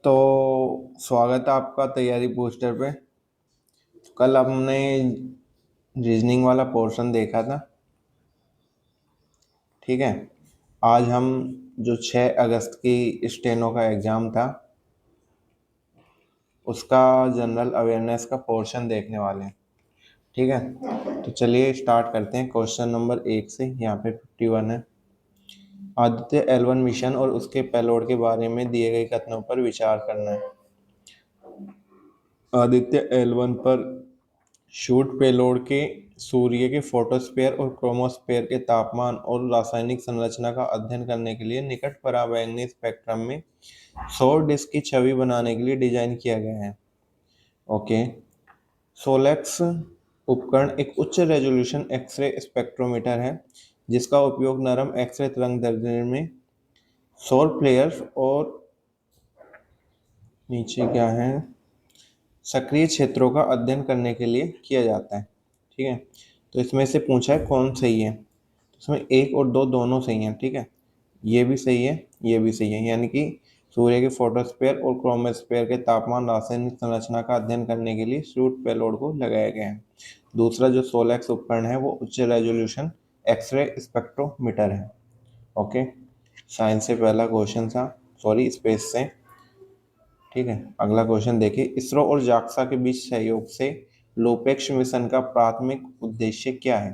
तो स्वागत है आपका तैयारी पोस्टर पे। कल हमने रीजनिंग वाला पोर्शन देखा था। ठीक है। आज हम जो 6 अगस्त की स्टेनो का एग्ज़ाम था उसका जनरल अवेयरनेस का पोर्शन देखने वाले हैं। ठीक है, तो चलिए स्टार्ट करते हैं। क्वेश्चन नंबर 1 से यहाँ पे 51 है। आदित्य L1 मिशन और उसके पेलोड के बारे में दिए गए कथनों पर विचार करना है। आदित्य L1 पर शूट पेलोड के सूर्य के फोटोस्फीयर और क्रोमोस्फीयर के तापमान और रासायनिक संरचना का अध्ययन करने के लिए निकट पराबैंगनी स्पेक्ट्रम में सौर डिस्क की छवि बनाने के लिए डिजाइन किया गया है। ओके। सोलेक्स उपकरण एक उच्च रेजोल्यूशन एक्सरे स्पेक्ट्रोमीटर है जिसका उपयोग नरम एक्सरे तरंग दैर्ध्य में सौर प्लेयर्स और नीचे क्या है सक्रिय क्षेत्रों का अध्ययन करने के लिए किया जाता है। ठीक है, तो इसमें से पूछा है कौन सही है। तो इसमें 1 और 2 दोनों सही हैं। ठीक है, ये भी सही है, ये भी सही है, यानी कि सूर्य के फोटोस्फीयर और क्रोमोस्फीयर के तापमान रासायनिक संरचना का अध्ययन करने के लिए शूट पेलोड को लगाया गया है। दूसरा जो सोलेक्स उपकरण है वो उच्च रेजोल्यूशन एक्सरे स्पेक्ट्रोमीटर है। ओके, साइंस से पहला क्वेश्चन था, सॉरी स्पेस से। ठीक है, अगला क्वेश्चन देखिए। इसरो और जाक्सा के बीच सहयोग से लोपेक्स मिशन का प्राथमिक उद्देश्य क्या है।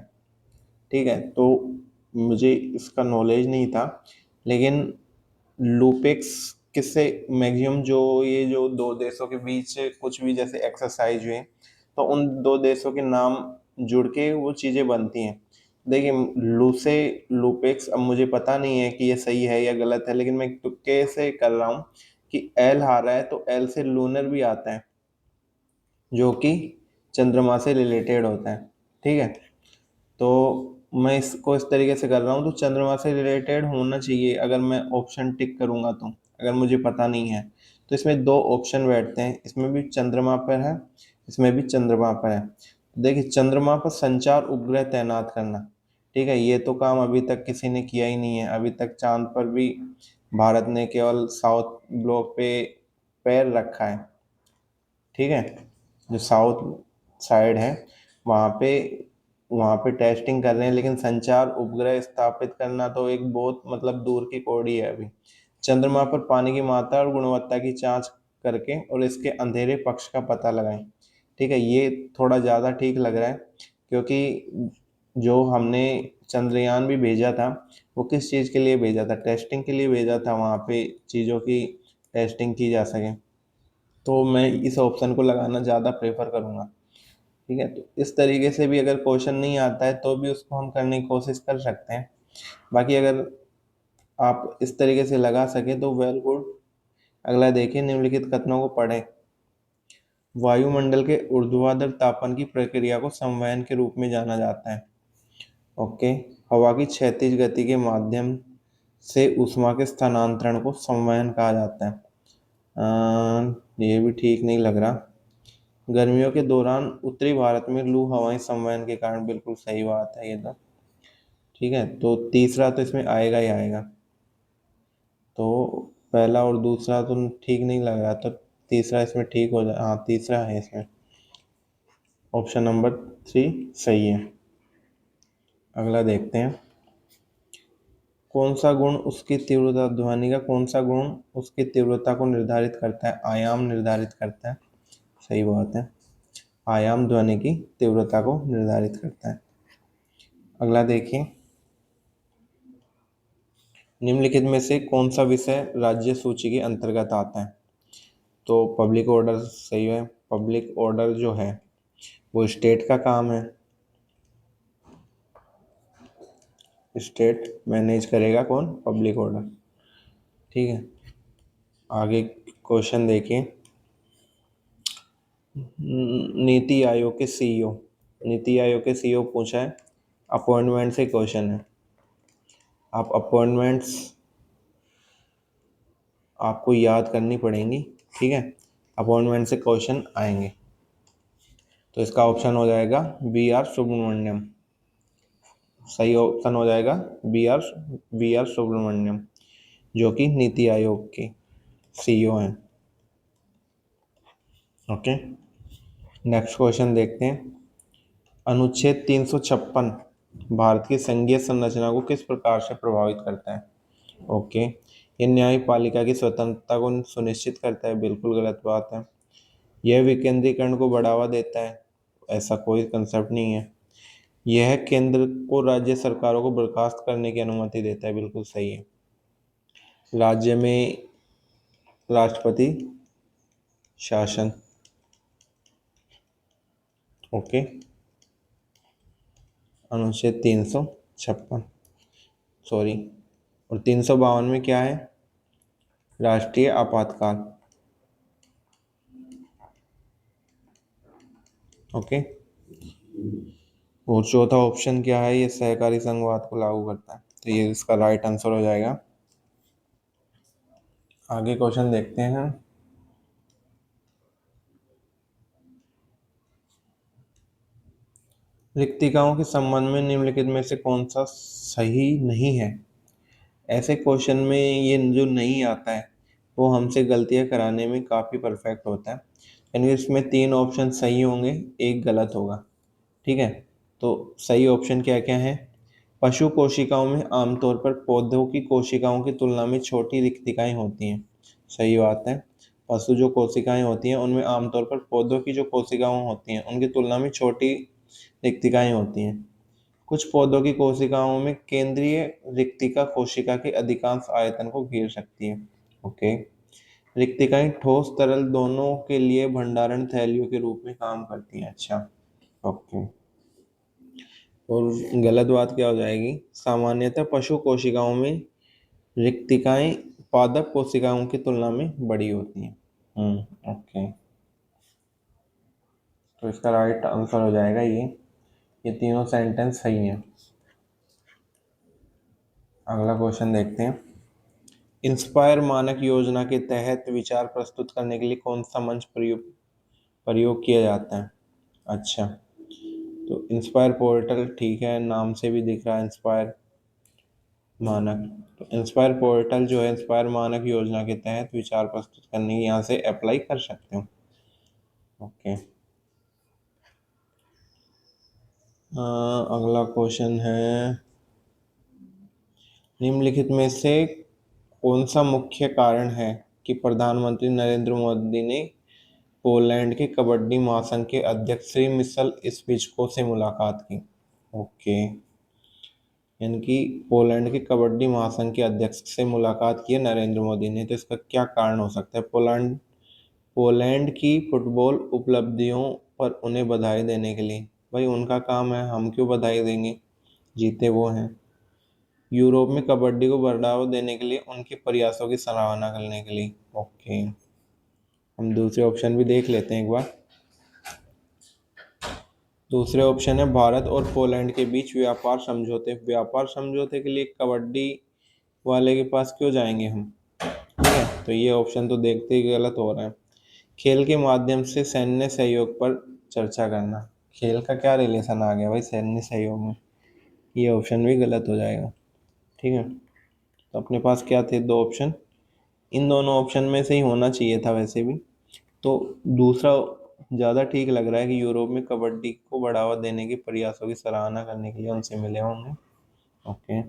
ठीक है, तो मुझे इसका नॉलेज नहीं था, लेकिन लूपेक्स किससे मैक्सिमम जो दो देशों के बीच कुछ भी जैसे एक्सरसाइज हुए तो उन दो देशों के नाम जुड़ के वो चीज़ें बनती हैं। देखिए, लू से लूपेक्स, अब मुझे पता नहीं है कि ये सही है या गलत है, लेकिन मैं तुक्के से कर रहा हूँ कि एल आ रहा है, तो एल से लूनर भी आता है जो कि चंद्रमा से रिलेटेड होता है। ठीक है, तो मैं इसको इस तरीके से कर रहा हूँ, तो चंद्रमा से रिलेटेड होना चाहिए अगर मैं ऑप्शन टिक करूँगा तो। अगर मुझे पता नहीं है तो इसमें 2 ऑप्शन बैठते हैं, इसमें भी चंद्रमा पर है, इसमें भी चंद्रमा पर है। देखिए, चंद्रमा पर संचार उपग्रह तैनात करना, ठीक है, ये तो काम अभी तक किसी ने किया ही नहीं है। अभी तक चांद पर भी भारत ने केवल साउथ ब्लॉक पे पैर रखा है। ठीक है, जो साउथ साइड है वहाँ पे वहाँ पे टेस्टिंग कर रहे हैं, लेकिन संचार उपग्रह स्थापित करना तो एक बहुत मतलब दूर की कौड़ी है अभी। चंद्रमा पर पानी की मात्रा और गुणवत्ता की जांच करके और इसके अंधेरे पक्ष का पता लगाएं। ठीक है, ये थोड़ा ज़्यादा ठीक लग रहा है, क्योंकि जो हमने चंद्रयान भी भेजा था वो किस चीज़ के लिए भेजा था, टेस्टिंग के लिए भेजा था, वहाँ पे चीज़ों की टेस्टिंग की जा सके। तो मैं इस ऑप्शन को लगाना ज़्यादा प्रेफर करूँगा। ठीक है, तो इस तरीके से भी अगर क्वेश्चन नहीं आता है तो भी उसको हम करने की कोशिश कर सकते हैं। बाकी अगर आप इस तरीके से लगा सकें तो वेल गुड। अगला देखिए, निम्नलिखित कथनों को पढ़ें। वायुमंडल के ऊर्ध्वाधर तापन की प्रक्रिया को संवहन के रूप में जाना जाता है। ओके। हवा की क्षैतिज गति के माध्यम से ऊष्मा के स्थानांतरण को संवहन कहा जाता है। ये भी ठीक नहीं लग रहा। गर्मियों के दौरान उत्तरी भारत में लू हवाएं संवहन के कारण, बिल्कुल सही बात है ये तो। ठीक है, तो तीसरा तो इसमें आएगा ही आएगा। तो पहला और दूसरा तो ठीक नहीं लग रहा, तो तीसरा इसमें ठीक हो जाए। हाँ, तीसरा है इसमें, ऑप्शन नंबर 3 सही है। अगला देखते हैं। कौन सा गुण उसकी तीव्रता, ध्वनि का कौन सा गुण उसकी तीव्रता को निर्धारित करता है, आयाम निर्धारित करता है। सही बात है, आयाम ध्वनि की तीव्रता को निर्धारित करता है। अगला देखिए। निम्नलिखित में से कौन सा विषय राज्य सूची के अंतर्गत आता है। तो पब्लिक ऑर्डर सही है। पब्लिक ऑर्डर जो है वो स्टेट का काम है, स्टेट मैनेज करेगा कौन, पब्लिक ऑर्डर। ठीक है, आगे क्वेश्चन देखिए। नीति आयोग के सीईओ, नीति आयोग के सीईओ पूछा है, अपॉइंटमेंट से क्वेश्चन है। आप अपॉइंटमेंट्स आपको याद करनी पड़ेंगी। ठीक है, अपॉइंटमेंट से क्वेश्चन आएंगे। तो इसका ऑप्शन हो जाएगा B R सुब्रमण्यम। सही ऑप्शन हो जाएगा बी आर सुब्रमण्यम, जो कि नीति आयोग के सीईओ हैं। ओके, नेक्स्ट क्वेश्चन देखते हैं। अनुच्छेद 356 भारत की संघीय संरचना को किस प्रकार से प्रभावित करता है? ओके, ये न्यायपालिका की स्वतंत्रता को सुनिश्चित करता है, बिल्कुल गलत बात है। यह विकेंद्रीकरण को बढ़ावा देता है, ऐसा कोई कंसेप्ट नहीं है। यह केंद्र को राज्य सरकारों को बर्खास्त करने की अनुमति देता है, बिल्कुल सही है। राज्य में राष्ट्रपति शासन। ओके, अनुच्छेद 356, सॉरी, और 352 में क्या है? राष्ट्रीय आपातकाल। ओके, और चौथा ऑप्शन क्या है? ये सहकारी संघवाद को लागू करता है, तो ये इसका राइट आंसर हो जाएगा। आगे क्वेश्चन देखते हैं। रिक्तिकाओं के संबंध में निम्नलिखित में से कौन सा सही नहीं है? ऐसे क्वेश्चन में ये जो नहीं आता है वो हमसे गलतियां कराने में काफ़ी परफेक्ट होता है, यानी इसमें 3 ऑप्शन सही होंगे, एक गलत होगा। ठीक है, तो सही ऑप्शन क्या क्या है? पशु कोशिकाओं में आमतौर पर पौधों की कोशिकाओं की तुलना में छोटी रिक्तिकाएं होती हैं, सही बात है। पशु जो कोशिकाएं होती हैं उनमें आमतौर पर पौधों की जो कोशिकाएं होती हैं उनकी तुलना में छोटी रिक्तिकाएं होती हैं। कुछ पौधों की कोशिकाओं में केंद्रीय रिक्तिका कोशिका के अधिकांश आयतन को घेर सकती है। ओके, रिक्तिकाएं ठोस तरल दोनों के लिए भंडारण थैलियों के रूप में काम करती हैं। अच्छा, ओके, और गलत बात क्या हो जाएगी? सामान्यतः पशु कोशिकाओं में रिक्तिकाएं पादप कोशिकाओं की तुलना में बड़ी होती हैं। ओके, तो इसका राइट आंसर हो जाएगा ये तीनों सेंटेंस सही हैं। अगला क्वेश्चन देखते हैं। इंस्पायर मानक योजना के तहत विचार प्रस्तुत करने के लिए कौन सा मंच प्रयोग प्रयोग किया जाता है? अच्छा, तो इंस्पायर पोर्टल, ठीक है, नाम से भी दिख रहा है इंस्पायर मानक। तो इंस्पायर पोर्टल जो है इंस्पायर मानक योजना के तहत विचार प्रस्तुत करने की यहाँ से अप्लाई कर सकते हो। ओके, अगला क्वेश्चन है। निम्नलिखित में से कौन सा मुख्य कारण है कि प्रधानमंत्री नरेंद्र मोदी ने पोलैंड के कबड्डी महासंघ के अध्यक्ष श्री मिशेल स्पिचको से मुलाकात की? ओके, यानी कि पोलैंड के कबड्डी महासंघ के अध्यक्ष से मुलाकात की है नरेंद्र मोदी ने, तो इसका क्या कारण हो सकता है? पोलैंड पोलैंड की फुटबॉल उपलब्धियों पर उन्हें बधाई देने के लिए। भाई उनका काम है, हम क्यों बधाई देंगे, जीते वो हैं। यूरोप में कबड्डी को बढ़ावा देने के लिए उनके प्रयासों की सराहना करने के लिए। ओके, हम दूसरे ऑप्शन भी देख लेते हैं एक बार। दूसरे ऑप्शन है भारत और पोलैंड के बीच व्यापार समझौते। व्यापार समझौते के लिए कबड्डी वाले के पास क्यों जाएंगे हम? ठीक है, तो ये ऑप्शन तो देखते ही गलत हो रहा है। खेल के माध्यम से सैन्य सहयोग पर चर्चा करना। खेल का क्या रिलेशन आ गया भाई सैन्य सहयोग में? ये ऑप्शन भी गलत हो जाएगा। ठीक है, तो अपने पास क्या थे? 2 ऑप्शन, इन दोनों ऑप्शन में से ही होना चाहिए था वैसे भी। तो दूसरा ज़्यादा ठीक लग रहा है कि यूरोप में कबड्डी को बढ़ावा देने के प्रयासों की सराहना करने के लिए उनसे मिले होंगे। ओके,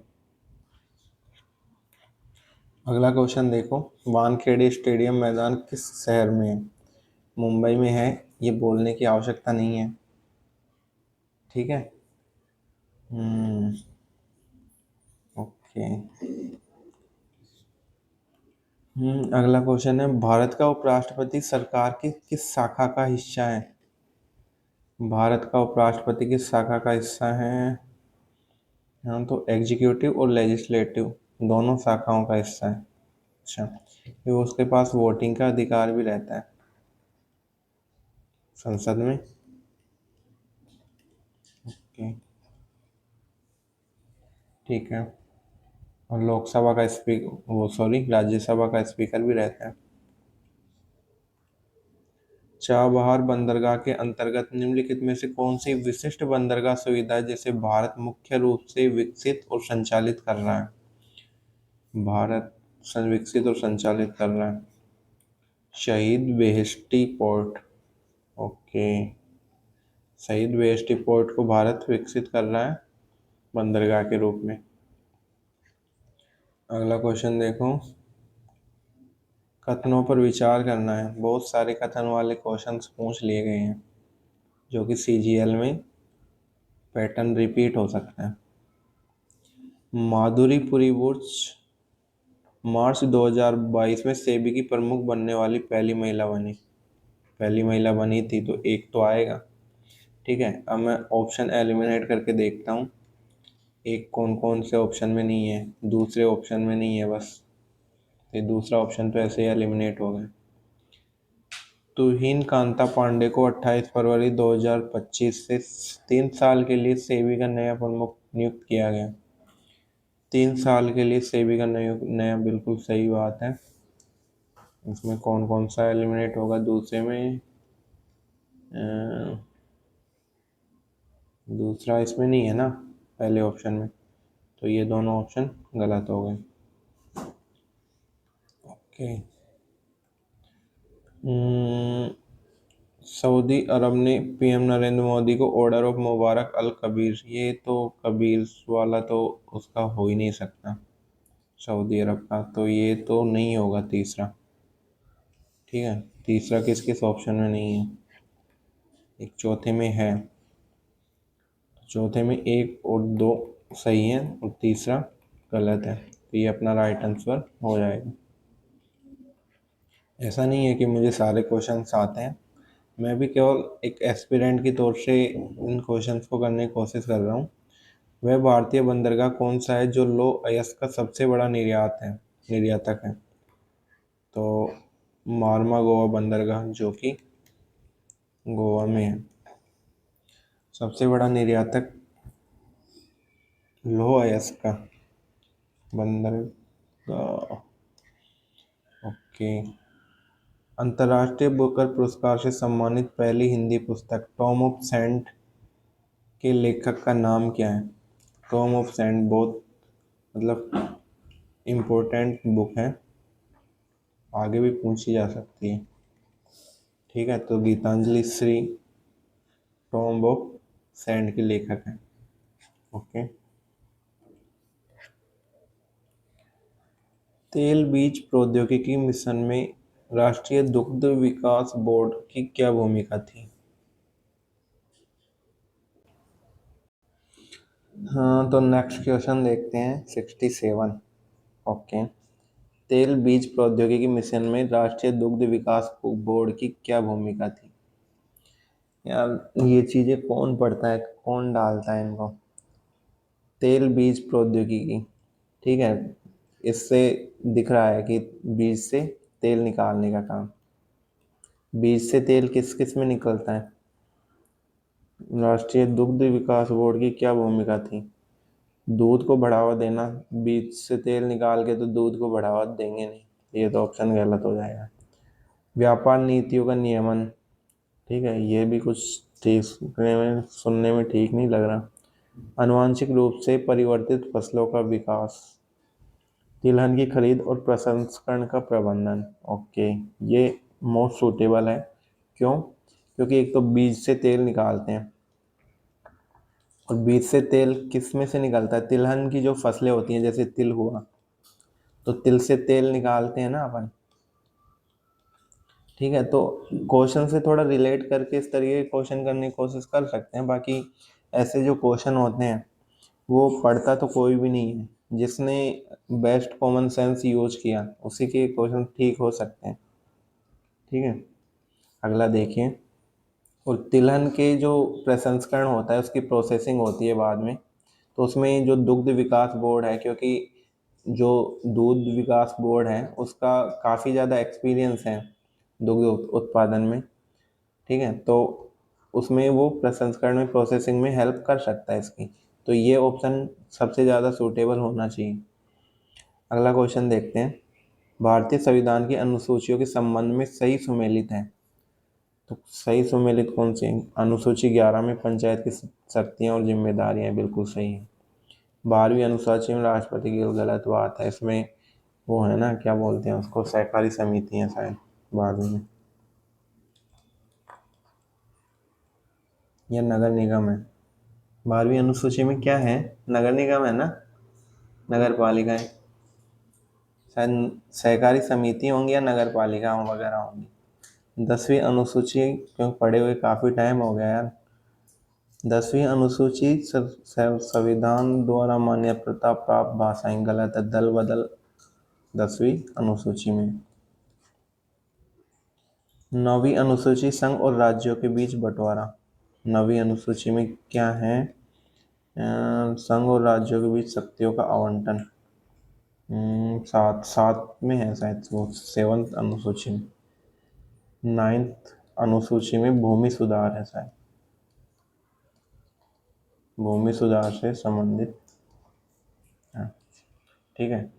अगला क्वेश्चन देखो। वानखेड़े स्टेडियम मैदान किस शहर में है? मुंबई में है, ये बोलने की आवश्यकता नहीं है। ठीक है, हम्म, ओके, अगला क्वेश्चन है। भारत का उपराष्ट्रपति सरकार की किस शाखा का हिस्सा है? भारत का उपराष्ट्रपति किस शाखा का हिस्सा है? हाँ, तो एग्जीक्यूटिव और लेजिस्लेटिव दोनों शाखाओं का हिस्सा है। अच्छा, ये उसके पास वोटिंग का अधिकार भी रहता है संसद में। ओके, ठीक है, और लोकसभा का स्पीकर, वो सॉरी, राज्यसभा का स्पीकर भी रहता है। चाबहार बंदरगाह के अंतर्गत निम्नलिखित में से कौन सी विशिष्ट बंदरगाह सुविधा है जिसे भारत मुख्य रूप से विकसित और संचालित कर रहा है? भारत विकसित और संचालित कर रहा है। शहीद बेहेश्ती पोर्ट। ओके। शहीद वेस्ट पोर्ट को भारत विकसित कर रहा है बंदरगाह के रूप में। अगला क्वेश्चन देखो। कथनों पर विचार करना है। बहुत सारे कथन वाले क्वेश्चंस पूछ लिए गए हैं जो कि सीजीएल में पैटर्न रिपीट हो सकता है। माधुरी पुरी बुर्च मार्च 2022 में सेबी की प्रमुख बनने वाली पहली महिला बनी। पहली महिला बनी थी तो एक तो आएगा। ठीक है, अब मैं ऑप्शन एलिमिनेट करके देखता हूँ एक कौन कौन से ऑप्शन में नहीं है, दूसरे ऑप्शन में नहीं है बस। ये दूसरा ऑप्शन तो ऐसे ही एलिमिनेट हो गया। तुहिन कांता पांडे को 28 फरवरी 2025 से 3 साल के लिए सेबी का नया प्रमुख नियुक्त किया गया। 3 साल के लिए सेबी का नया बिल्कुल सही बात है। इसमें कौन कौन सा एलिमिनेट होगा दूसरे में? दूसरा इसमें नहीं है ना पहले ऑप्शन में, तो ये दोनों ऑप्शन गलत हो गए। ओके। सऊदी अरब ने पीएम नरेंद्र मोदी को ऑर्डर ऑफ मुबारक अल कबीर, ये तो कबीर वाला तो उसका हो ही नहीं सकता सऊदी अरब का, तो ये तो नहीं होगा तीसरा। ठीक है, तीसरा किस किस ऑप्शन में नहीं है? एक चौथे में है, चौथे में एक और दो सही है और तीसरा गलत है, तो ये अपना राइट आंसर हो जाएगा। ऐसा नहीं है कि मुझे सारे क्वेश्चंस आते हैं, मैं भी केवल एक एस्पिरेंट की तौर से इन क्वेश्चंस को करने की कोशिश कर रहा हूँ। वह भारतीय बंदरगाह कौन सा है जो लो अयस्क का सबसे बड़ा निर्यातक है? तो मारमा गोवा बंदरगाह जो कि गोवा में है, सबसे बड़ा निर्यातक लौह अयस्क का बंदरगाह। ओके। अंतर्राष्ट्रीय बुकर पुरस्कार से सम्मानित पहली हिंदी पुस्तक टॉम ऑफ सेंट के लेखक का नाम क्या है? टॉम ऑफ सेंट बहुत मतलब इम्पोर्टेंट बुक है, आगे भी पूछी जा सकती है। ठीक है, तो Geetanjali Shree Tomb of Sand के लेखक हैं। ओके। तेल बीज प्रौद्योगिकी मिशन में राष्ट्रीय दुग्ध विकास बोर्ड की क्या भूमिका थी? हाँ, तो नेक्स्ट क्वेश्चन देखते हैं 67। ओके। तेल बीज प्रौद्योगिकी मिशन में राष्ट्रीय दुग्ध विकास बोर्ड की क्या भूमिका थी? यार ये चीजें कौन पढ़ता है, कौन डालता है इनको? तेल बीज प्रौद्योगिकी, ठीक है, इससे दिख रहा है कि बीज से तेल निकालने का काम। बीज से तेल किस किस में निकलता है? राष्ट्रीय दुग्ध विकास बोर्ड की क्या भूमिका थी? दूध को बढ़ावा देना। बीज से तेल निकाल के तो दूध को बढ़ावा देंगे नहीं, ये तो ऑप्शन गलत हो जाएगा। व्यापार नीतियों का नियमन, ठीक है, ये भी कुछ ठीक सुनने में ठीक नहीं लग रहा। आनुवांशिक रूप से परिवर्तित फसलों का विकास, तिलहन की खरीद और प्रसंस्करण का प्रबंधन। ओके, ये मोस्ट सूटेबल है। क्यों? क्योंकि एक तो बीज से तेल निकालते हैं, और बीज से तेल किस में से निकलता है? तिलहन की जो फसलें होती हैं जैसे तिल हुआ, तो तिल से तेल निकालते हैं ना अपन। ठीक है, तो क्वेश्चन से थोड़ा रिलेट करके इस तरीके के क्वेश्चन करने की कोशिश कर सकते हैं। बाकी ऐसे जो क्वेश्चन होते हैं वो पढ़ता तो कोई भी नहीं है, जिसने बेस्ट कॉमन सेंस यूज किया उसी के क्वेश्चन ठीक हो सकते हैं। ठीक है, अगला देखिए। और तिलहन के जो प्रसंस्करण होता है उसकी प्रोसेसिंग होती है बाद में, तो उसमें जो दुग्ध विकास बोर्ड है, क्योंकि जो दूध विकास बोर्ड है उसका काफ़ी ज़्यादा एक्सपीरियंस है दुग्ध उत्पादन में। ठीक है, तो उसमें वो प्रसंस्करण में प्रोसेसिंग में हेल्प कर सकता है इसकी, तो ये ऑप्शन सबसे ज़्यादा सूटेबल होना चाहिए। अगला क्वेश्चन देखते हैं। भारतीय संविधान की अनुसूचियों के संबंध में सही सुमेलित है, तो सही सुमेलित कौन सी है? अनुसूची 11 में पंचायत की शक्तियाँ और जिम्मेदारियाँ बिल्कुल सही है। 12वीं अनुसूची में राष्ट्रपति की गलत बात है, इसमें वो है ना, क्या बोलते हैं उसको, सहकारी समिति है शायद 12वीं में। या नगर निगम है? 12वीं अनुसूची में क्या है? नगर निगम है ना, नगर पालिकाएं। शायद सहकारी समिति होंगी या नगर पालिका वगैरह होंगी। 10वीं अनुसूची क्यों पढ़े हुए काफ़ी टाइम हो गया यार। 10वीं अनुसूची संविधान द्वारा मान्यता प्राप्त भाषाएं गलत है, दल बदल 10वीं अनुसूची में। 9वीं अनुसूची संघ और राज्यों के बीच बंटवारा। 9वीं अनुसूची में क्या है? संघ और राज्यों के बीच शक्तियों का आवंटन। सात सात में है शायद, वो 7th अनुसूची में। 9th अनुसूची में भूमि सुधार है शायद, भूमि सुधार से संबंधित। हाँ, ठीक है।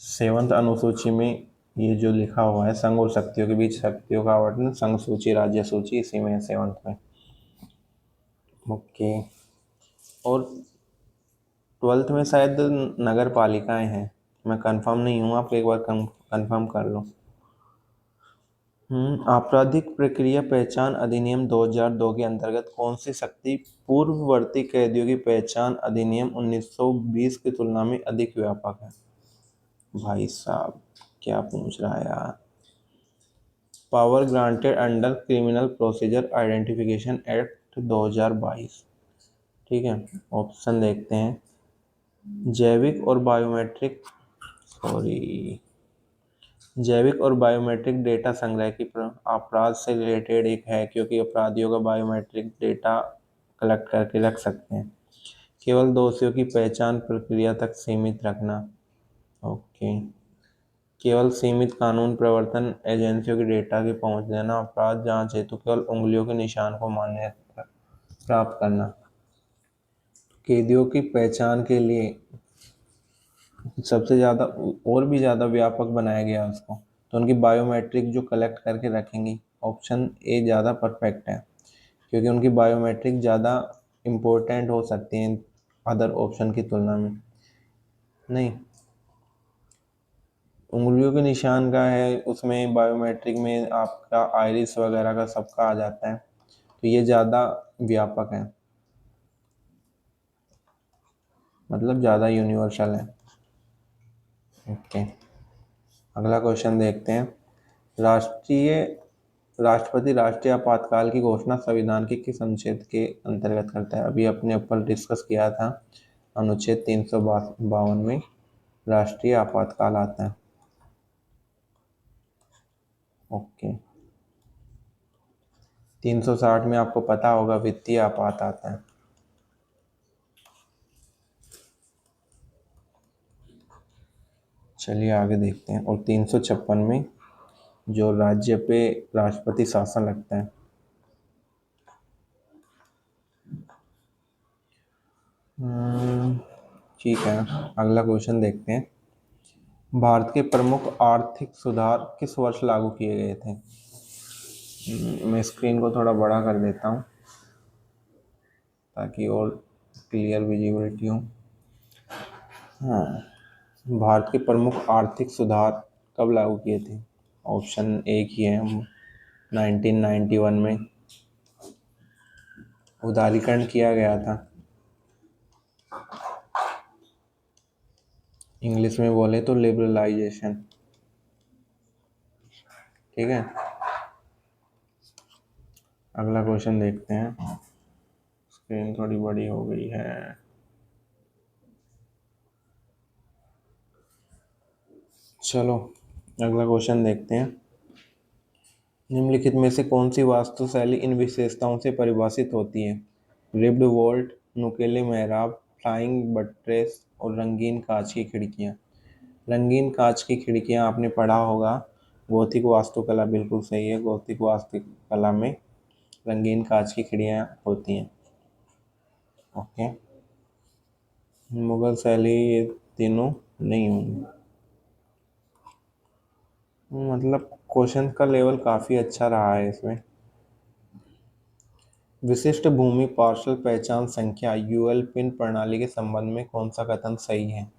7th अनुसूची में ये जो लिखा हुआ है संघ और शक्तियों के बीच शक्तियों का आवंटन, संघ सूची राज्य सूची, इसी में है 7th में। ओके। और 12th में शायद नगर पालिकाएं हैं, मैं कंफर्म नहीं हूँ, आप एक बार कंफर्म कर लो। आपराधिक प्रक्रिया पहचान अधिनियम 2002 के अंतर्गत कौन सी शक्ति पूर्ववर्ती कैदियों की पहचान अधिनियम 1920 की तुलना में अधिक व्यापक है? भाई साहब क्या पूछ रहा है यार। Power granted under criminal procedure identification act 2022। ठीक है, ऑप्शन देखते हैं। जैविक और बायोमेट्रिक डेटा संग्रह की अपराध से रिलेटेड एक है, क्योंकि अपराधियों का बायोमेट्रिक डेटा कलेक्ट करके रख सकते हैं। केवल दोषियों की पहचान प्रक्रिया तक सीमित रखना। ओके। केवल सीमित कानून प्रवर्तन एजेंसियों के डेटा की पहुंच देना। अपराध जांच हेतु केवल उंगलियों के निशान को मान्यता प्राप्त करना। कैदियों की पहचान के लिए सबसे ज़्यादा और भी ज़्यादा व्यापक बनाया गया उसको, तो उनकी बायोमेट्रिक जो कलेक्ट करके रखेंगी, ऑप्शन ए ज़्यादा परफेक्ट है, क्योंकि उनकी बायोमेट्रिक ज़्यादा इम्पोर्टेंट हो सकती हैं अदर ऑप्शन की तुलना में। नहीं, उंगलियों के निशान का है, उसमें बायोमेट्रिक में आपका आइरिस वगैरह का सबका आ जाता है, तो ये ज़्यादा व्यापक है, मतलब ज़्यादा यूनिवर्सल है। ओके, अगला क्वेश्चन देखते हैं। राष्ट्रीय राष्ट्रपति राष्ट्रीय आपातकाल की घोषणा संविधान के किस अनुच्छेद के अंतर्गत करता है? अभी अपने ऊपर डिस्कस किया था, अनुच्छेद 352 में राष्ट्रीय आपातकाल आता है। ओके। 360 में आपको पता होगा वित्तीय आपात आता है। चलिए आगे देखते हैं। और 356 में जो राज्य पे राष्ट्रपति शासन लगता है। ठीक है, अगला क्वेश्चन देखते हैं। भारत के प्रमुख आर्थिक सुधार किस वर्ष लागू किए गए थे? मैं स्क्रीन को थोड़ा बड़ा कर देता हूँ ताकि और क्लियर विजिबिलिटी हो। हाँ, भारत के प्रमुख आर्थिक सुधार कब लागू किए थे? ऑप्शन एक ही है, 1991 में उदारीकरण किया गया था। इंग्लिश में बोले तो लिबरलाइजेशन। ठीक है, अगला क्वेश्चन देखते हैं। स्क्रीन थोड़ी बड़ी हो गई है। चलो अगला क्वेश्चन देखते हैं। निम्नलिखित में से कौन सी वास्तुशैली इन विशेषताओं से परिभाषित होती है? रिब्ड वॉल्ट, नुकीले मेहराब, फ्लाइंग बट्रेस और रंगीन कांच की खिड़कियाँ। रंगीन कांच की खिड़कियाँ आपने पढ़ा होगा, गौथिक वास्तुकला बिल्कुल सही है। गौथिक वास्तुकला में रंगीन कांच की खिड़कियाँ होती हैं। ओके। मुगल शैली ये तीनों नहीं होंगी। मतलब क्वेश्चन का लेवल काफ़ी अच्छा रहा है इसमें। विशिष्ट भूमि पार्सल पहचान संख्या यूएल पिन प्रणाली के संबंध में कौन सा कथन सही है?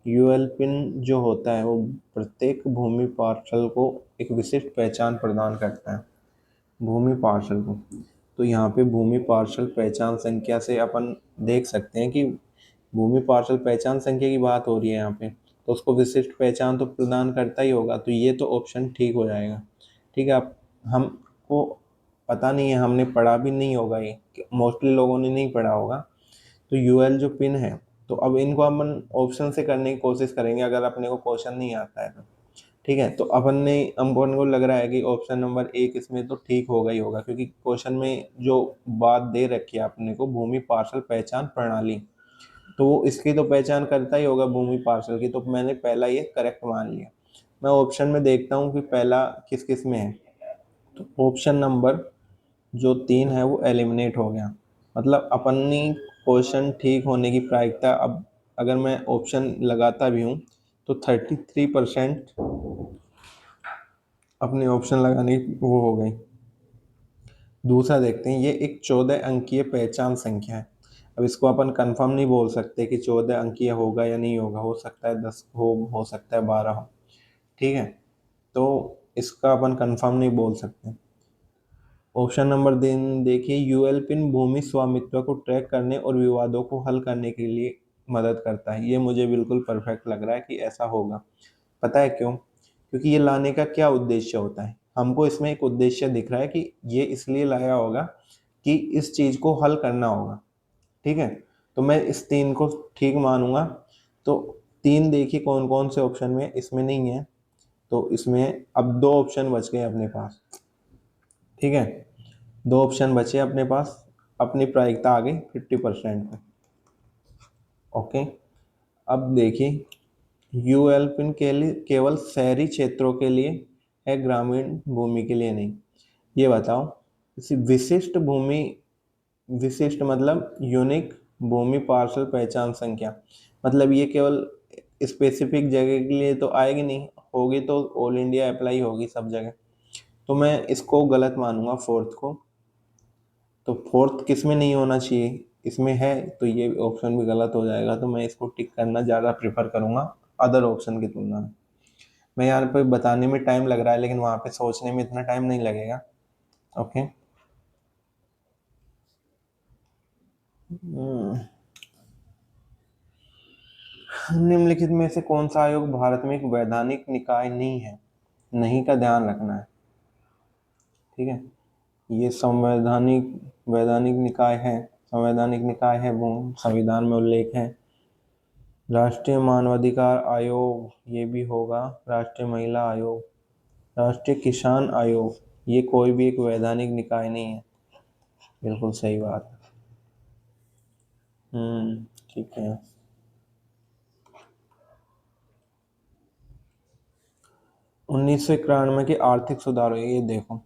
यूएल पिन जो होता है वो प्रत्येक भूमि पार्सल को एक विशिष्ट पहचान प्रदान करता है, भूमि पार्सल को। तो यहाँ पे भूमि पार्षल पहचान संख्या से अपन देख सकते हैं कि भूमि पार्षल पहचान संख्या की बात हो रही है यहाँ पे, तो उसको विशिष्ट पहचान तो प्रदान करता ही होगा, तो ये तो ऑप्शन ठीक हो जाएगा। ठीक है, अब हमको पता नहीं है, हमने पढ़ा भी नहीं होगा, ये मोस्टली लोगों ने नहीं पढ़ा होगा। तो यूएल जो पिन है, तो अब इनको अपन ऑप्शन से करने की कोशिश करेंगे अगर अपने को क्वेश्चन नहीं आता है तो। ठीक है, तो अपन को लग रहा है कि ऑप्शन नंबर एक इसमें तो ठीक होगा ही होगा, क्योंकि क्वेश्चन में जो बात दे रखी है अपने को भूमि पार्षल पहचान प्रणाली, तो वो इसकी तो पहचान करता ही होगा भूमि पार्षल की, तो मैंने पहला ये करेक्ट मान लिया। मैं ऑप्शन में देखता हूँ कि पहला किस किस में है। तो ऑप्शन नंबर जो 3 है वो एलिमिनेट हो गया, मतलब अपनी क्वेश्चन ठीक होने की प्रायिकता, अब अगर मैं ऑप्शन लगाता भी हूँ तो 33% अपने ऑप्शन लगाने की वो हो गई। दूसरा देखते हैं, ये एक 14 अंकीय पहचान संख्या है। अब इसको अपन कंफर्म नहीं बोल सकते कि 14 अंकीय होगा या नहीं होगा, हो सकता है 10 हो सकता है 12 हो। ठीक है, तो इसका अपन कंफर्म नहीं बोल सकते। ऑप्शन नंबर देखिए, यूएल पिन भूमि स्वामित्व को ट्रैक करने और विवादों को हल करने के लिए मदद करता है। ये मुझे बिल्कुल परफेक्ट लग रहा है कि ऐसा होगा। पता है क्यों? क्योंकि ये लाने का क्या उद्देश्य होता है, हमको इसमें एक उद्देश्य दिख रहा है कि ये इसलिए लाया होगा कि इस चीज को हल करना होगा। ठीक है, तो मैं इस 3 को ठीक मानूंगा। तो 3 देखिए कौन कौन से ऑप्शन में इसमें नहीं है, तो इसमें अब 2 ऑप्शन बच गए अपने पास। ठीक है, 2 ऑप्शन बचे अपने पास, अपनी प्रायिकता आ गई 50% पे। ओके, अब देखिए, यूएल पिन के लिए केवल शहरी क्षेत्रों के लिए है, ग्रामीण भूमि के लिए नहीं। ये बताओ, किसी विशिष्ट भूमि, विशिष्ट मतलब यूनिक भूमि पार्सल पहचान संख्या, मतलब ये केवल स्पेसिफिक जगह के लिए तो आएगी नहीं, होगी तो ऑल इंडिया अप्लाई होगी सब जगह। तो मैं इसको गलत मानूंगा फोर्थ को। तो फोर्थ किस में नहीं होना चाहिए, इसमें है, तो ये ऑप्शन भी गलत हो जाएगा, तो मैं इसको टिक करना ज़्यादा प्रेफर करूंगा अदर ऑप्शन की तुलना में। मैं यहाँ पे बताने में टाइम लग रहा है, लेकिन वहाँ पे सोचने में इतना टाइम नहीं लगेगा। ओके। निम्नलिखित में से कौन सा आयोग भारत में एक वैधानिक निकाय नहीं है? नहीं का ध्यान रखना है। ठीक है, ये संवैधानिक वैधानिक निकाय है, संवैधानिक निकाय है, वो संविधान में उल्लेख है। राष्ट्रीय मानवाधिकार आयोग ये भी होगा, राष्ट्रीय महिला आयोग, राष्ट्रीय किसान आयोग, ये कोई भी एक वैधानिक निकाय नहीं है। बिल्कुल सही बात। ठीक है। 1991 के आर्थिक सुधार, ये देखो,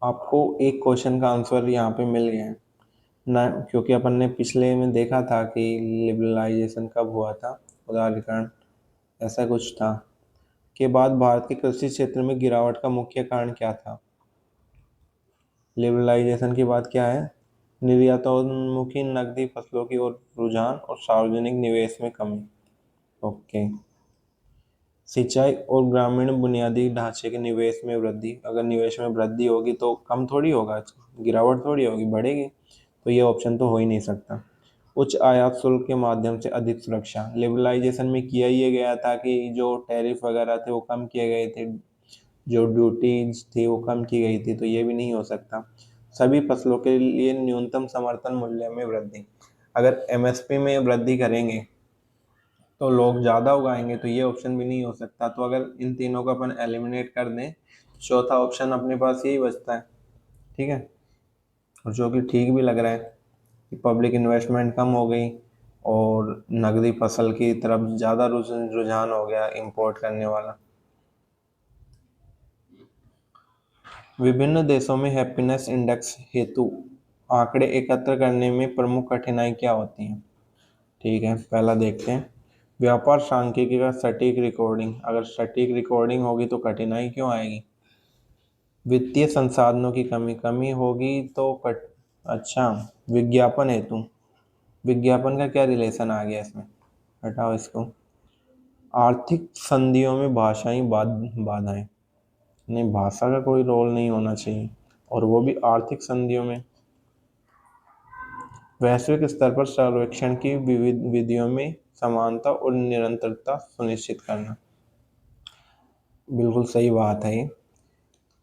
आपको एक क्वेश्चन का आंसर यहाँ पे मिल गया है ना, क्योंकि अपन ने पिछले में देखा था कि लिबरलाइजेशन कब हुआ था, उदारीकरण ऐसा कुछ था, के बाद भारत के कृषि क्षेत्र में गिरावट का मुख्य कारण क्या था? लिबरलाइजेशन के बाद क्या है? निर्यातोन्मुखी नकदी फसलों की ओर रुझान और सार्वजनिक निवेश में कमी। ओके। सिंचाई और ग्रामीण बुनियादी ढांचे के निवेश में वृद्धि, अगर निवेश में वृद्धि होगी तो कम थोड़ी होगा, गिरावट थोड़ी होगी, बढ़ेगी। तो ये ऑप्शन तो हो ही नहीं सकता। उच्च आयात शुल्क के माध्यम से अधिक सुरक्षा, लिबरलाइजेशन में किया ये गया था कि जो टैरिफ वगैरह थे वो कम किए गए थे, जो ड्यूटीज थी वो कम की गई थी, तो ये भी नहीं हो सकता। सभी फसलों के लिए न्यूनतम समर्थन मूल्य में वृद्धि, अगर एमएसपी में वृद्धि करेंगे तो लोग ज़्यादा उगाएंगे, तो ये ऑप्शन भी नहीं हो सकता। तो अगर इन तीनों को अपन एलिमिनेट कर दें, चौथा ऑप्शन अपने पास यही बचता है। ठीक है, और जो कि ठीक भी लग रहा है कि पब्लिक इन्वेस्टमेंट कम हो गई और नकदी फसल की तरफ ज़्यादा रुझान हो गया इंपोर्ट करने वाला। विभिन्न देशों में हैप्पीनेस इंडेक्स हेतु आंकड़े एकत्र करने में प्रमुख कठिनाई क्या होती है? ठीक है, पहला देखते हैं, व्यापार सांख्यिकी का सटीक रिकॉर्डिंग, अगर सटीक रिकॉर्डिंग होगी तो कठिनाई क्यों आएगी? वित्तीय संसाधनों की कमी, कमी होगी तो अच्छा, विज्ञापन हेतु, विज्ञापन का क्या रिलेशन आ गया इसमें, हटाओ इसको। आर्थिक संधियों में भाषाई बाधाएं, नहीं, भाषा का कोई रोल नहीं होना चाहिए। और वो भी आर्थिक संधियों में। वैश्विक स्तर पर सर्वेक्षण की विविध विधियों में समानता और निरंतरता सुनिश्चित करना। बिल्कुल सही बात है ये,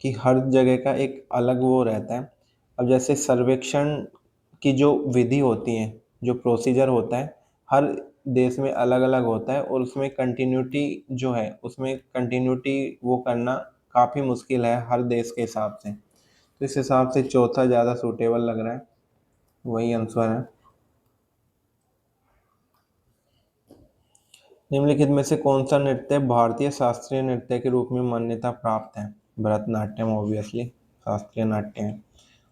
कि हर जगह का एक अलग वो रहता है। अब जैसे सर्वेक्षण की जो विधि होती है, जो प्रोसीजर होता है, हर देश में अलग अलग होता है, और उसमें कंटिन्यूटी जो है, उसमें कंटिन्यूटी वो करना काफ़ी मुश्किल है हर देश के हिसाब से। तो इस हिसाब से चौथा ज़्यादा सूटेबल लग रहा है, वही आंसर है। निम्नलिखित में से कौन सा नृत्य भारतीय शास्त्रीय नृत्य के रूप में मान्यता प्राप्त है? भरतनाट्यम ऑब्वियसली शास्त्रीय नाट्य है।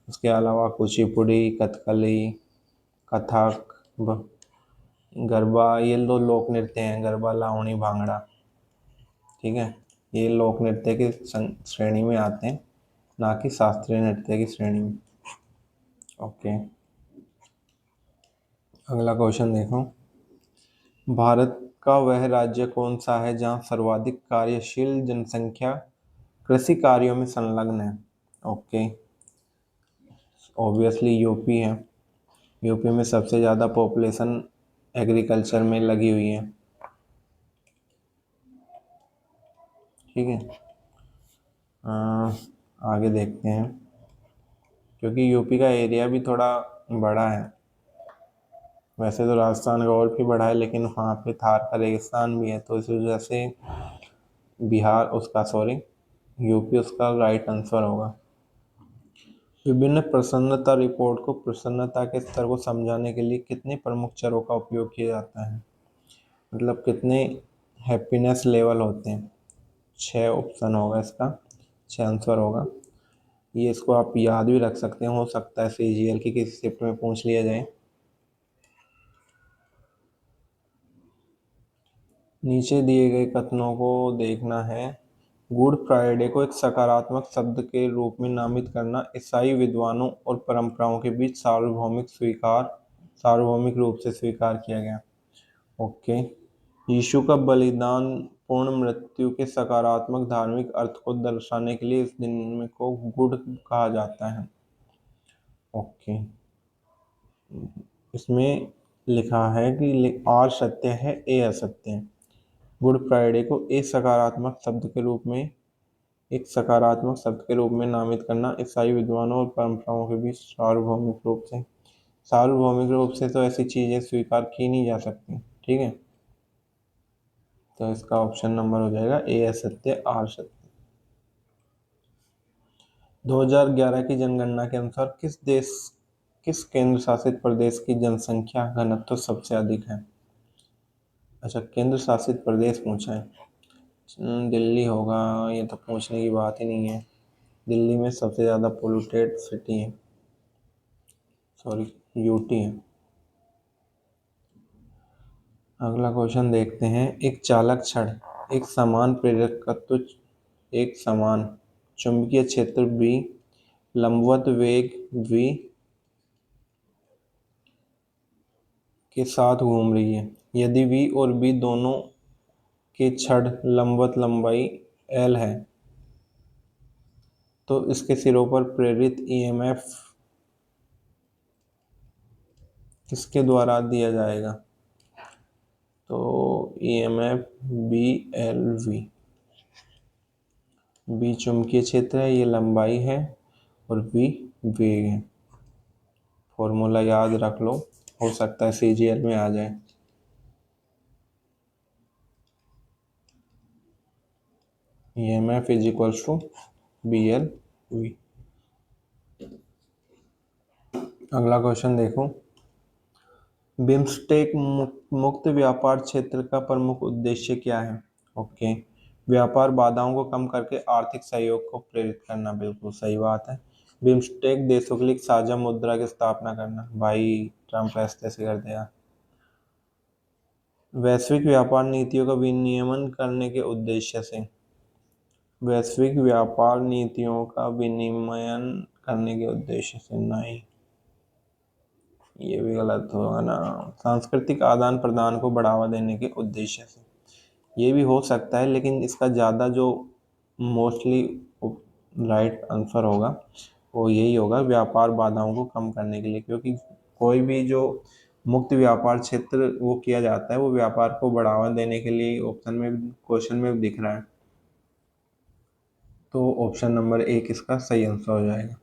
उसके अलावा कुचिपुड़ी, कथकली, कथक, गरबा, ये दो लोक नृत्य हैं, गरबा, लावणी, भांगड़ा। ठीक है, ये लोक नृत्य की श्रेणी में आते हैं, ना कि शास्त्रीय नृत्य की श्रेणी में। ओके, अगला क्वेश्चन देखो। भारत का वह राज्य कौन सा है जहाँ सर्वाधिक कार्यशील जनसंख्या कृषि कार्यों में संलग्न है? ओके, ऑब्वियसली यूपी है। यूपी में सबसे ज़्यादा पॉपुलेशन एग्रीकल्चर में लगी हुई है। ठीक है, आगे देखते हैं, क्योंकि यूपी का एरिया भी थोड़ा बड़ा है। वैसे तो राजस्थान का और भी बड़ा है, लेकिन वहाँ पे थार का रेगिस्तान भी है, तो इस वजह से बिहार उसका सॉरी यूपी उसका राइट आंसर होगा। विभिन्न प्रसन्नता रिपोर्ट को प्रसन्नता के स्तर को समझाने के लिए कितने प्रमुख चरों का उपयोग किया जाता है? मतलब कितने हैप्पीनेस लेवल होते हैं? 6 ऑप्शन होगा इसका, 6 आंसर होगा। ये इसको आप याद भी रख सकते हैं, हो सकता है सीजीएल की किसी शिफ्ट में पूछ लिया जाए। नीचे दिए गए कथनों को देखना है। गुड फ्राइडे को एक सकारात्मक शब्द के रूप में नामित करना ईसाई विद्वानों और परंपराओं के बीच सार्वभौमिक रूप से स्वीकार किया गया। ओके, यीशु का बलिदान पूर्ण मृत्यु के सकारात्मक धार्मिक अर्थ को दर्शाने के लिए इस दिन को गुड कहा जाता है। ओके, इसमें लिखा है कि आर सत्य है, ए असत्य है। गुड फ्राइडे को एक सकारात्मक शब्द के रूप में नामित करना ईसाई विद्वानों और परंपराओं के बीच सार्वभौमिक रूप से तो ऐसी चीजें स्वीकार की नहीं जा सकती। ठीक है, तो इसका ऑप्शन नंबर हो जाएगा ए असत्य, आर सत्य। 2011 की जनगणना के अनुसार किस केंद्र शासित प्रदेश की जनसंख्या घनत्व सबसे अधिक है? अच्छा, केंद्र शासित प्रदेश पूछा है। दिल्ली होगा, ये तो पूछने की बात ही नहीं है। दिल्ली में सबसे ज़्यादा पोल्यूटेड सिटी है, सॉरी यूटी है। अगला क्वेश्चन देखते हैं। एक चालक छड़ एक समान चुंबकीय क्षेत्र B, लंबवत वेग v के साथ घूम रही है। यदि v और b दोनों के छड़ लंबवत लंबाई l है, तो इसके सिरों पर प्रेरित ईएमएफ किसके द्वारा दिया जाएगा? तो ईएमएफ BLV। B चुंबकीय क्षेत्र है, ये लंबाई है, और V वेग है। फॉर्मूला याद रख लो, हो सकता है सीजीएल में आ जाए। EMF is equals to BLV। अगला क्वेश्चन देखो। बिम्स्टेक मुक्त व्यापार क्षेत्र का प्रमुख उद्देश्य क्या है? ओके, व्यापार बाधाओं को कम करके आर्थिक सहयोग को प्रेरित करना। बिल्कुल सही बात है। बिम्स्टेक देशों के लिए साझा मुद्रा की स्थापना करना। भाई ट्रम्प ऐसे से कर दिया। वैश्विक व्यापार नीतियों का विनियमन करने के उद्देश्य से वैश्विक व्यापार नीतियों का विनियमन करने के उद्देश्य से नहीं, ये भी गलत होगा ना। सांस्कृतिक आदान प्रदान को बढ़ावा देने के उद्देश्य से, ये भी हो सकता है, लेकिन इसका ज़्यादा जो मोस्टली राइट आंसर होगा वो यही होगा, व्यापार बाधाओं को कम करने के लिए, क्योंकि कोई भी जो मुक्त व्यापार क्षेत्र वो किया जाता है वो व्यापार को बढ़ावा देने के लिए ऑप्शन में क्वेश्चन में दिख रहा है। तो ऑप्शन नंबर 1 इसका सही आंसर हो जाएगा।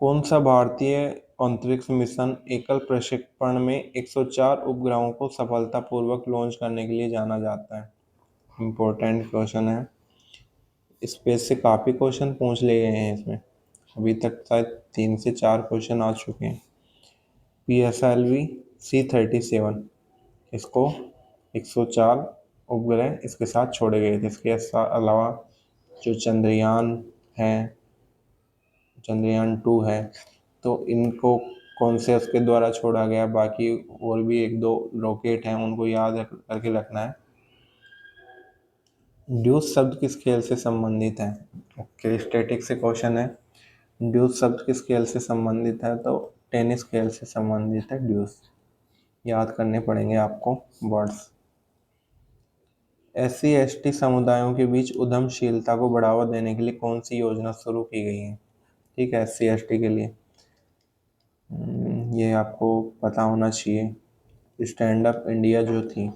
कौन सा भारतीय अंतरिक्ष मिशन एकल प्रक्षेपण में 104 उपग्रहों को सफलतापूर्वक लॉन्च करने के लिए जाना जाता है? इम्पोर्टेंट क्वेश्चन है। स्पेस से काफ़ी क्वेश्चन पूछ लिए गए हैं इसमें, अभी तक शायद 3 से 4 क्वेश्चन आ चुके हैं। PSLV C-37, इसको 104 उपग्रह इसके साथ छोड़े गए थे। इसके अलावा जो है, चंद्रयान 2 है, तो इनको कौन से उसके द्वारा छोड़ा गया, बाकी और भी 1-2 रॉकेट हैं उनको याद करके रखना है। ड्यूस शब्द किस खेल से संबंधित है? ओके, स्टैटिक से क्वेश्चन है। ड्यूस शब्द किस खेल से संबंधित है? तो टेनिस खेल से संबंधित है ड्यूस। याद करने पड़ेंगे आपको वर्ड्स। SC/ST समुदायों के बीच उद्यमशीलता को बढ़ावा देने के लिए कौन सी योजना शुरू की गई है? ठीक है, SC/ST के लिए ये आपको पता होना चाहिए। स्टैंड अप इंडिया जो थी,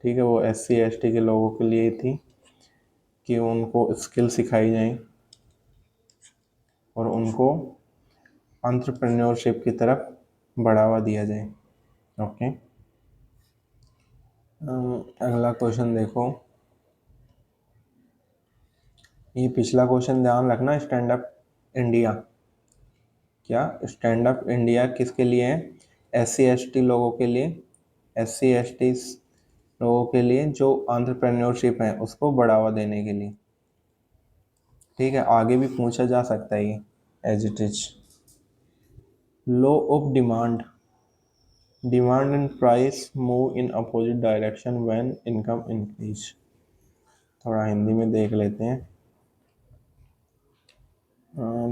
ठीक है, वो SC/ST के लोगों के लिए थी कि उनको स्किल सिखाई जाए और उनको एंटरप्रेन्योरशिप की तरफ बढ़ावा दिया जाए। ओके, अगला क्वेश्चन देखो। ये पिछला क्वेश्चन ध्यान रखना, स्टैंड अप इंडिया, क्या स्टैंड अप इंडिया किसके लिए है? SC/ST लोगों के लिए, SC/ST लोगों के लिए जो एंटरप्रेन्योरशिप है उसको बढ़ावा देने के लिए। ठीक है, आगे भी पूछा जा सकता है ये as it is. Law of demand, demand and price move in opposite direction when income increase. थोड़ा हिंदी में देख लेते हैं,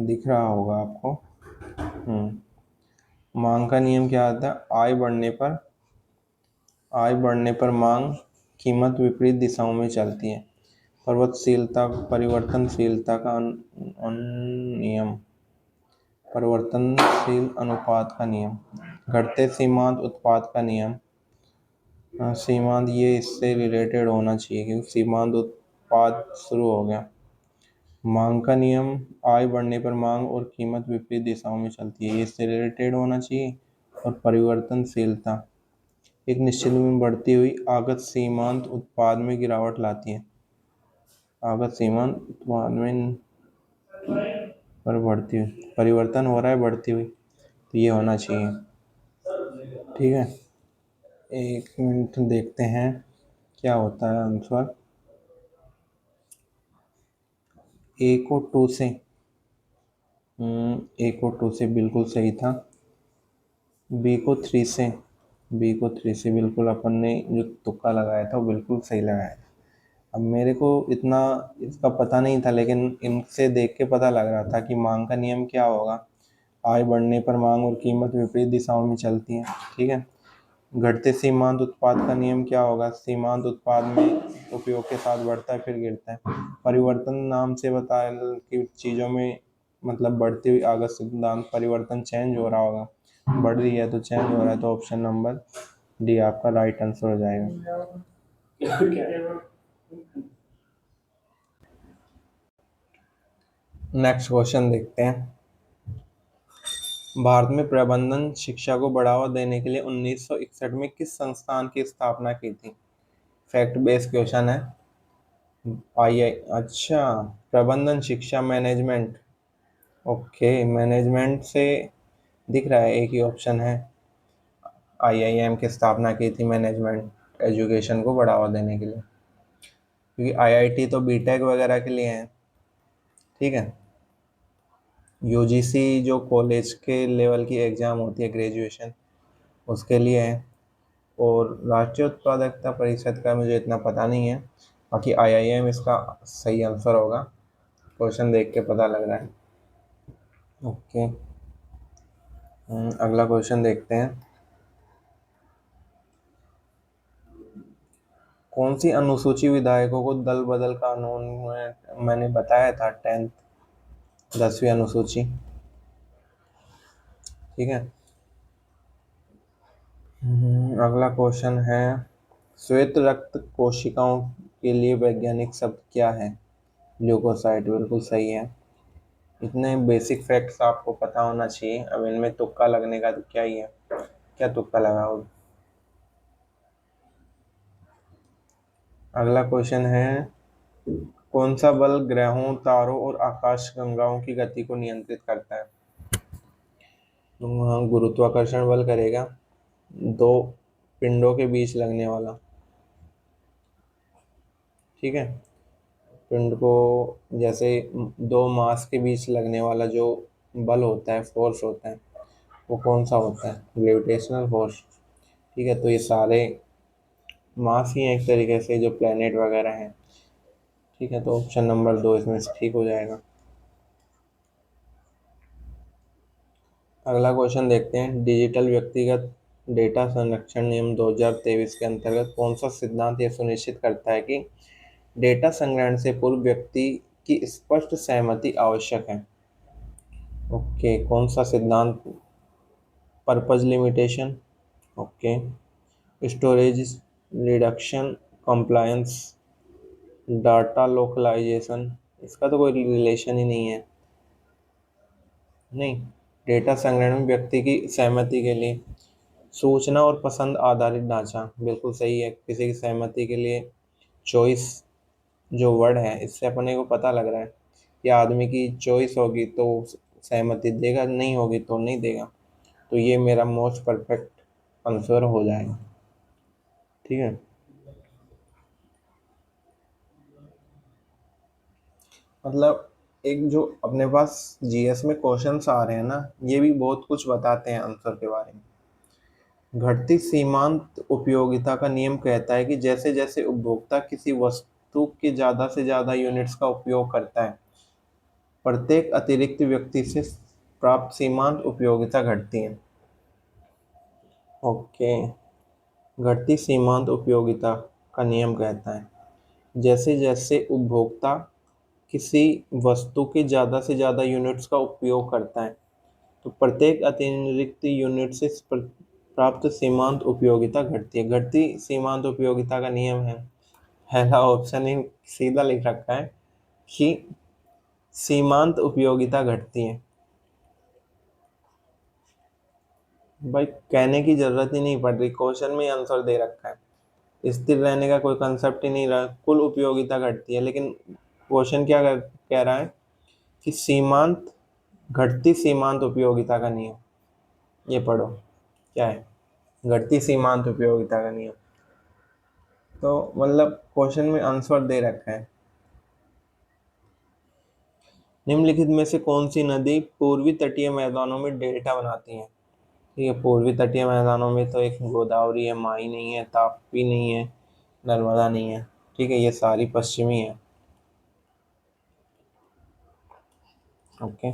दिख रहा होगा आपको। मांग का नियम क्या आता है? आय बढ़ने पर मांग, कीमत विपरीत दिशाओं में चलती है। परिवर्तनशीलता का नियम, परिवर्तनशील अनुपात का नियम, घटते सीमांत उत्पाद का नियम। सीमांत ये इससे रिलेटेड होना चाहिए क्योंकि सीमांत उत्पाद शुरू हो गया। मांग का नियम, आय बढ़ने पर मांग और कीमत विपरीत दिशाओं में चलती है, ये इससे रिलेटेड होना चाहिए। और परिवर्तनशीलता एक निश्चित में बढ़ती हुई आगत सीमांत उत्पाद में गिरावट लाती है। आगत सीमांत उत्पाद में पर बढ़ती हुई, परिवर्तन हो रहा है बढ़ती हुई, तो ये होना चाहिए। ठीक है, एक मिनट देखते हैं क्या होता है आंसर। ए को 2 से बिल्कुल सही था। बी को 3 से, बिल्कुल अपन ने जो तुक्का लगाया था वो बिल्कुल सही लगाया। अब मेरे को इतना इसका पता नहीं था, लेकिन इनसे देख के पता लग रहा था कि मांग का नियम क्या होगा। आय बढ़ने पर मांग और कीमत विपरीत दिशाओं में चलती है। ठीक है, घटते सीमांत उत्पाद का नियम क्या होगा? सीमांत उत्पाद में उपयोग के साथ बढ़ता है फिर गिरता है। परिवर्तन नाम से बताया कि चीज़ों में मतलब बढ़ती हुई आगत सिद्धांत, परिवर्तन चेंज हो रहा होगा, बढ़ रही है तो चेंज हो रहा है, तो ऑप्शन नंबर डी आपका राइट आंसर हो जाएगा। नेक्स्ट क्वेश्चन देखते हैं। भारत में प्रबंधन शिक्षा को बढ़ावा देने के लिए 1961 में किस संस्थान की स्थापना की थी? फैक्ट बेस्ड क्वेश्चन है। अच्छा, प्रबंधन शिक्षा, मैनेजमेंट। ओके, मैनेजमेंट से दिख रहा है एक ही ऑप्शन है। IIM की स्थापना की थी मैनेजमेंट एजुकेशन को बढ़ावा देने के लिए, क्योंकि IIT तो बीटेक वगैरह के लिए है। ठीक है, UGC जो कॉलेज के लेवल की एग्ज़ाम होती है ग्रेजुएशन, उसके लिए है। और राष्ट्रीय उत्पादकता परिषद का मुझे इतना पता नहीं है, बाकी IIM इसका सही आंसर होगा, क्वेश्चन देख के पता लग रहा है। ओके, अगला क्वेश्चन देखते हैं। कौन सी अनुसूची विधायकों को दल बदल कानून में मैंने बताया था 10th 10वीं अनुसूची। ठीक है। अगला क्वेश्चन है, श्वेत रक्त कोशिकाओं के लिए वैज्ञानिक शब्द क्या है? ल्यूकोसाइट, बिल्कुल सही है। इतने बेसिक फैक्ट्स आपको पता होना चाहिए, अब इनमें तुक्का लगने का तो क्या ही है, क्या तुक्का लगाओ। अगला क्वेश्चन है, कौन सा बल ग्रहों, तारों और आकाशगंगाओं की गति को नियंत्रित करता है? तो हाँ, गुरुत्वाकर्षण बल करेगा, दो पिंडों के बीच लगने वाला। ठीक है। पिंड को, जैसे दो मास के बीच लगने वाला जो बल होता है, फोर्स होता है, वो कौन सा होता है? Gravitational force. ठीक है, तो ये सारे मास ही हैं एक तरीके से, जो प्लेनेट वगैरह हैं। ठीक है, तो ऑप्शन नंबर 2 इसमें से ठीक हो जाएगा। अगला क्वेश्चन देखते हैं, डिजिटल व्यक्तिगत डेटा संरक्षण नियम 2023 के अंतर्गत कौन सा सिद्धांत यह सुनिश्चित करता है कि डेटा संग्रहण से पूर्व व्यक्ति की स्पष्ट सहमति आवश्यक है? ओके, कौन सा सिद्धांत? Purpose limitation, okay, storage reduction, compliance, data localisation. इसका तो कोई रिलेशन ही नहीं है। नहीं, डेटा संग्रहण में व्यक्ति की सहमति के लिए, सूचना और पसंद आधारित ढांचा, बिल्कुल सही है। किसी की सहमति के लिए चॉइस जो वर्ड है, इससे अपने को पता लग रहा है कि आदमी की चॉइस होगी तो सहमति देगा, नहीं होगी तो नहीं देगा। तो ये मेरा मोस्ट परफेक्ट आंसर हो जाएगा। ठीक है। मतलब एक जो अपने पास जीएस में क्वेश्चंस आ रहे हैं ना, ये भी बहुत कुछ बताते हैं आंसर के बारे में। घटती सीमांत उपयोगिता का नियम कहता है कि जैसे जैसे उपभोक्ता किसी वस्तु के ज़्यादा से ज़्यादा यूनिट्स का उपयोग करता है, प्रत्येक अतिरिक्त व्यक्ति से प्राप्त सीमांत उपयोगिता घटती है। ओके, घटती सीमांत उपयोगिता का नियम कहता है जैसे जैसे उपभोक्ता किसी वस्तु के ज़्यादा से ज़्यादा यूनिट्स का उपयोग करता है, तो प्रत्येक अतिरिक्त यूनिट से प्राप्त सीमांत उपयोगिता घटती है। घटती सीमांत उपयोगिता का नियम है, पहला ऑप्शन ही सीधा लिख रखा है कि सीमांत उपयोगिता घटती है। भाई कहने की जरूरत ही नहीं पड़ रही, क्वेश्चन में आंसर दे रखा है। स्थिर रहने का कोई कंसेप्ट ही नहीं रहा, कुल उपयोगिता घटती है। लेकिन क्वेश्चन क्या कह रहा है कि सीमांत, घटती सीमांत उपयोगिता का नियम। ये पढ़ो क्या है, घटती सीमांत उपयोगिता का नियम। तो मतलब क्वेश्चन में आंसर दे रखा है। निम्नलिखित में से कौन सी नदी पूर्वी तटीय मैदानों में डेल्टा बनाती है? ठीक है, पूर्वी तटीय मैदानों में तो एक गोदावरी है, माही नहीं है, ताप्ती नहीं है, नर्मदा नहीं है। ठीक है, ये सारी पश्चिमी है। ओके,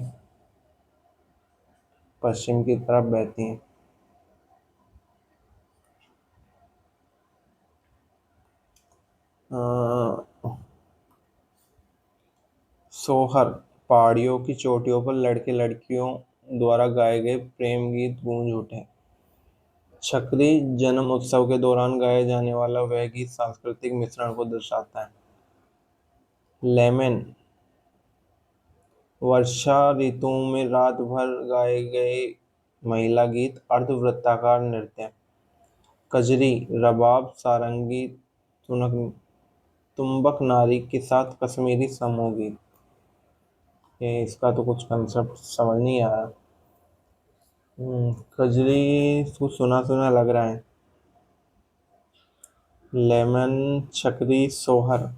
पश्चिम की तरफ बहती हैं। सोहर, पहाड़ियों की चोटियों पर लड़के लड़कियों द्वारा गाए गए प्रेम गीत गूंज उठे। छकरी, जन्म उत्सव के दौरान गाया जाने वाला वह गीत सांस्कृतिक मिश्रण को दर्शाता है। लेमन, वर्षा ऋतु में रात भर गाए गए महिला गीत, अर्धवृत्ताकार नृत्य। कजरी, रबाब, सारंगी, तुम्बक नारी के साथ कश्मीरी समूह गीत। ये इसका तो कुछ कंसेप्ट समझ नहीं आ रहा। कजरी कुछ सुना सुना लग रहा है। लेमन, छकरी, सोहर।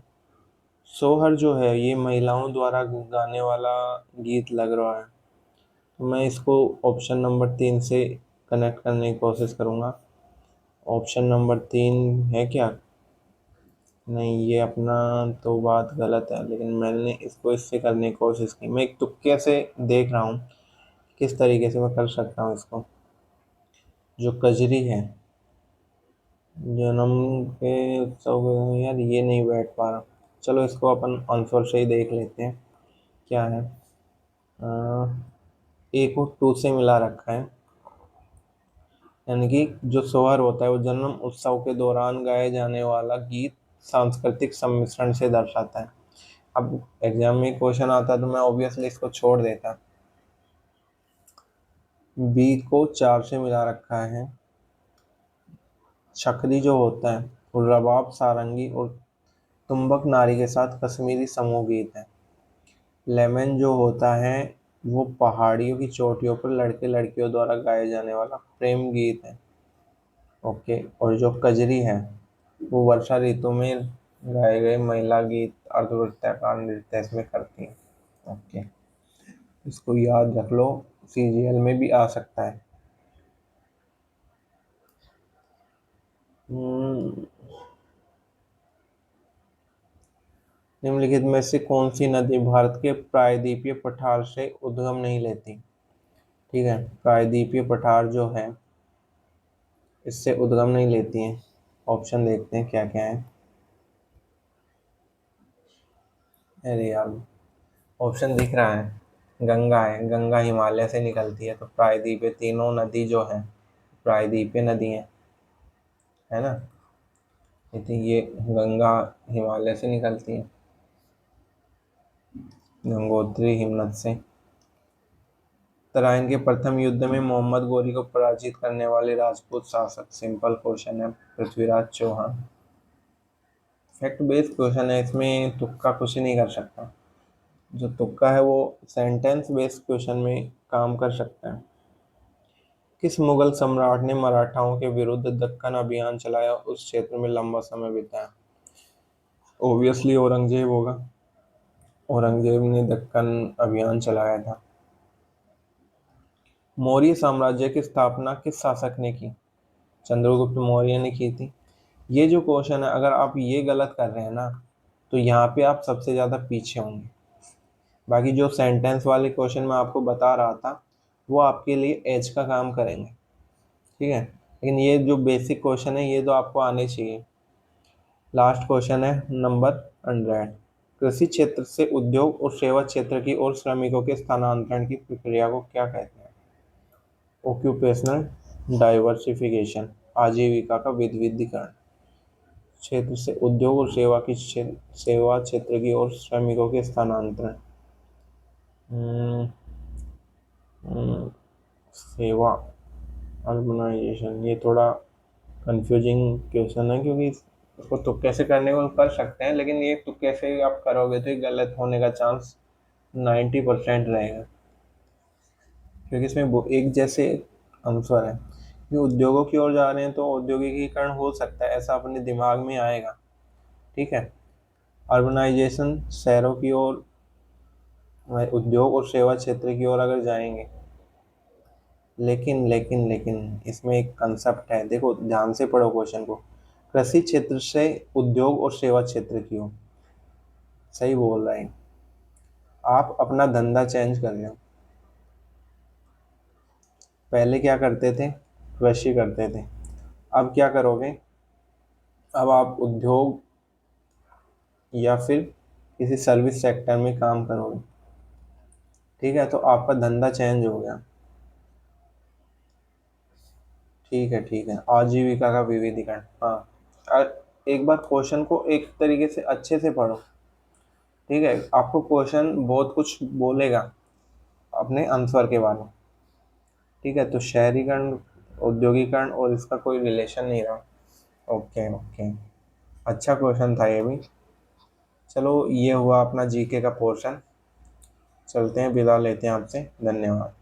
सोहर जो है ये महिलाओं द्वारा गाने वाला गीत लग रहा है, तो मैं इसको ऑप्शन नंबर 3 से कनेक्ट करने की कोशिश करूँगा। ऑप्शन नंबर 3 है क्या? नहीं, ये अपना तो बात गलत है, लेकिन मैंने इसको इससे करने की कोशिश की। मैं एक तुक्के से देख रहा हूँ किस तरीके से मैं कर सकता हूँ इसको। जो कजरी है, जन्म के उत्सव यार ये नहीं बैठ पा रहा। चलो इसको अपन आंसर से ही देख लेते हैं क्या है। एक को टू से मिला रखा है, यानी कि जो सोहर होता है वो जन्म उत्सव के दौरान गाए जाने वाला गीत सांस्कृतिक सम्मिश्रण से दर्शाता है। अब एग्जाम में क्वेश्चन आता तो मैं ऑब्वियसली इसको छोड़ देता। बी को चार से मिला रखा है। छकरी जो होता है वो रबाब, सारंगी और तुम्बक नारी के साथ कश्मीरी समूह गीत है। लेमन जो होता है वो पहाड़ियों की चोटियों पर लड़के लड़कियों द्वारा गाए जाने वाला प्रेम गीत है। ओके, और जो कजरी है वो वर्षा ऋतु में गाए गए महिला गीत अर्धवृत्ताकार नृत्य इसमें करती है। ओके, इसको याद रख लो, सीजीएल में भी आ सकता है। हम्म, निम्नलिखित में से कौन सी नदी भारत के प्रायद्वीपीय पठार से उद्गम नहीं लेती? ठीक है, प्रायद्वीपीय पठार जो है इससे उद्गम नहीं लेती हैं। ऑप्शन देखते हैं क्या क्या है। अरे यार, ऑप्शन दिख रहा है, गंगा है, गंगा हिमालय से निकलती है, तो प्रायद्वीपीय तीनों नदी जो है प्रायद्वीपीय नदी है ना। ये गंगा हिमालय से निकलती है, गंगोत्री हिमनद से। तराइन के प्रथम युद्ध में मोहम्मद गोरी को पराजित करने वाले राजपूत शासक, सिंपल क्वेश्चन है, Prithviraj Chauhan. Fact based question है, इसमें तुक्का कुछ नहीं कर सकता। जो तुक्का है वो सेंटेंस बेस्ड क्वेश्चन में काम कर सकता है। किस मुगल सम्राट ने मराठाओं के विरुद्ध दक्कन अभियान चलाया, उस क्षेत्र में लंबा समय बिताया? ओबियसली औरंगजेब होगा। औरंगजेब ने दक्कन अभियान चलाया था। मौर्य साम्राज्य की स्थापना किस शासक ने की? चंद्रगुप्त मौर्य ने की थी। ये जो क्वेश्चन है, अगर आप ये गलत कर रहे हैं ना तो यहाँ पे आप सबसे ज़्यादा पीछे होंगे। बाकी जो सेंटेंस वाले क्वेश्चन मैं आपको बता रहा था वो आपके लिए एज का काम करेंगे, ठीक है, लेकिन ये जो बेसिक क्वेश्चन है ये तो आपको आने चाहिए। लास्ट क्वेश्चन है नंबर 100। कृषि क्षेत्र से उद्योग और सेवा क्षेत्र की ओर श्रमिकों के स्थानांतरण की प्रक्रिया को क्या कहते हैं? ऑक्यूपेशनल डाइवर्सिफिकेशन, आजीविका का विविधीकरण। क्षेत्र से उद्योग और सेवा क्षेत्र की ओर श्रमिकों के स्थानांतरण। हम्म, हम्म, सेवा, अर्बनाइजेशन, ये थोड़ा कंफ्यूजिंग क्वेश्चन है क्योंकि इसको तुक्के से करने को कर सकते हैं, लेकिन ये तुक्के से आप करोगे तो ये गलत होने का चांस 90% रहेगा, क्योंकि इसमें एक जैसे आंसर है। कि उद्योगों की ओर जा रहे हैं तो औद्योगिकीकरण हो सकता है, ऐसा अपने दिमाग में आएगा, ठीक है। अर्बनाइजेशन, शहरों की ओर, उद्योग और सेवा क्षेत्र की ओर अगर जाएंगे, लेकिन लेकिन लेकिन इसमें एक कंसेप्ट है, देखो ध्यान से पढ़ो क्वेश्चन को। कृषि क्षेत्र से उद्योग और सेवा क्षेत्र की ओर, सही बोल रहे हैं। आप अपना धंधा चेंज कर लो। पहले क्या करते थे, कृषि करते थे, अब क्या करोगे, अब आप उद्योग या फिर किसी सर्विस सेक्टर में काम करोगे, ठीक है, तो आपका धंधा चेंज हो गया। ठीक है, ठीक है, आजीविका का विविधीकरण, हाँ। और एक बार क्वेश्चन को एक तरीके से अच्छे से पढ़ो, ठीक है, आपको क्वेश्चन बहुत कुछ बोलेगा अपने आंसर के बारे में, ठीक है। तो शहरीकरण, औद्योगिकरण और इसका कोई रिलेशन नहीं रहा। ओके ओके, अच्छा क्वेश्चन था ये भी। चलो ये हुआ अपना जीके का पोर्शन, चलते हैं, विदा लेते हैं आपसे, धन्यवाद।